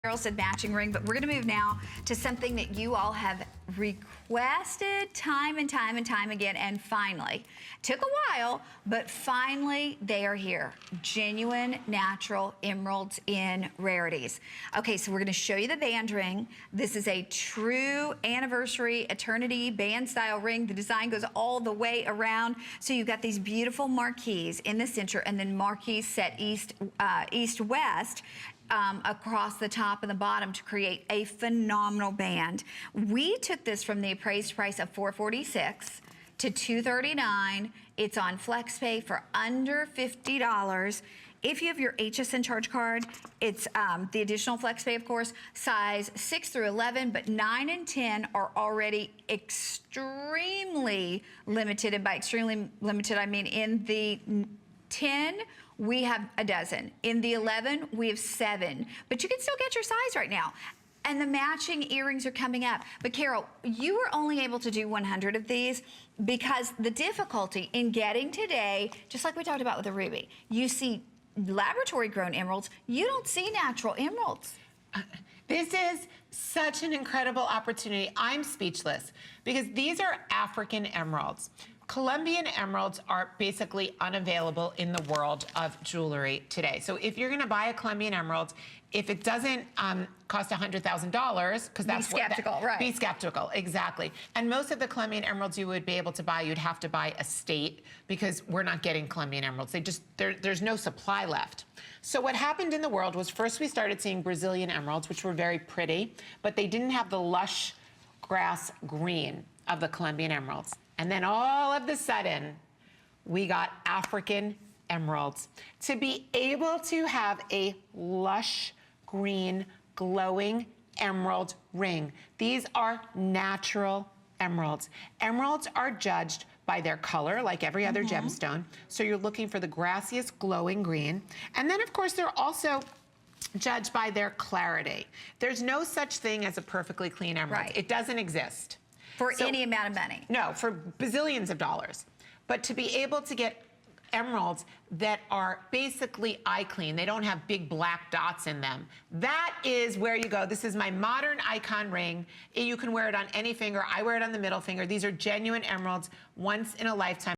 Carol said matching ring, but we're going to move now to something that you all have requested time and time and time again, and finally, took a while, but finally they are here. Genuine natural emeralds in Rarities. Okay, so we're going to show you the band ring. This is a true anniversary eternity band style ring. The design goes all the way around. So you've got these beautiful marquees in the center, and then marquees set east-west across the top and the bottom to create a phenomenal band. We took this from the appraised price of $446 to $239. It's on FlexPay for under $50. If you have your HSN charge card, it's the additional FlexPay, of course, size 6 through 11, but 9 and 10 are already extremely limited. And by extremely limited, I mean in the 10, we have a dozen. In the 11, we have 7. But you can still get your size right now. And the matching earrings are coming up. But Carol, you were only able to do 100 of these because the difficulty in getting today, just like we talked about with the ruby, you see laboratory grown emeralds, you don't see natural emeralds. This is such an incredible opportunity. I'm speechless because these are African emeralds. Colombian emeralds are basically unavailable in the world of jewelry today. So if you're gonna buy a Colombian emerald, if it doesn't cost $100,000, because that's be skeptical, right? Be skeptical, exactly. And most of the Colombian emeralds you would be able to buy, you'd have to buy a state because we're not getting Colombian emeralds. There's no supply left. So what happened in the world was first we started seeing Brazilian emeralds, which were very pretty, but they didn't have the lush grass green of the Colombian emeralds. And then all of a sudden, we got African emeralds. To be able to have a lush green glowing emerald ring, these are natural emeralds. Emeralds are judged by their color, like every other gemstone. So you're looking for the grassiest glowing green. And then of course, they're also judged by their clarity. There's no such thing as a perfectly clean emerald. Right. It doesn't exist. For any amount of money. No, for bazillions of dollars. But to be able to get emeralds that are basically eye clean, they don't have big black dots in them, that is where you go. This is my modern icon ring. You can wear it on any finger. I wear it on the middle finger. These are genuine emeralds, once in a lifetime.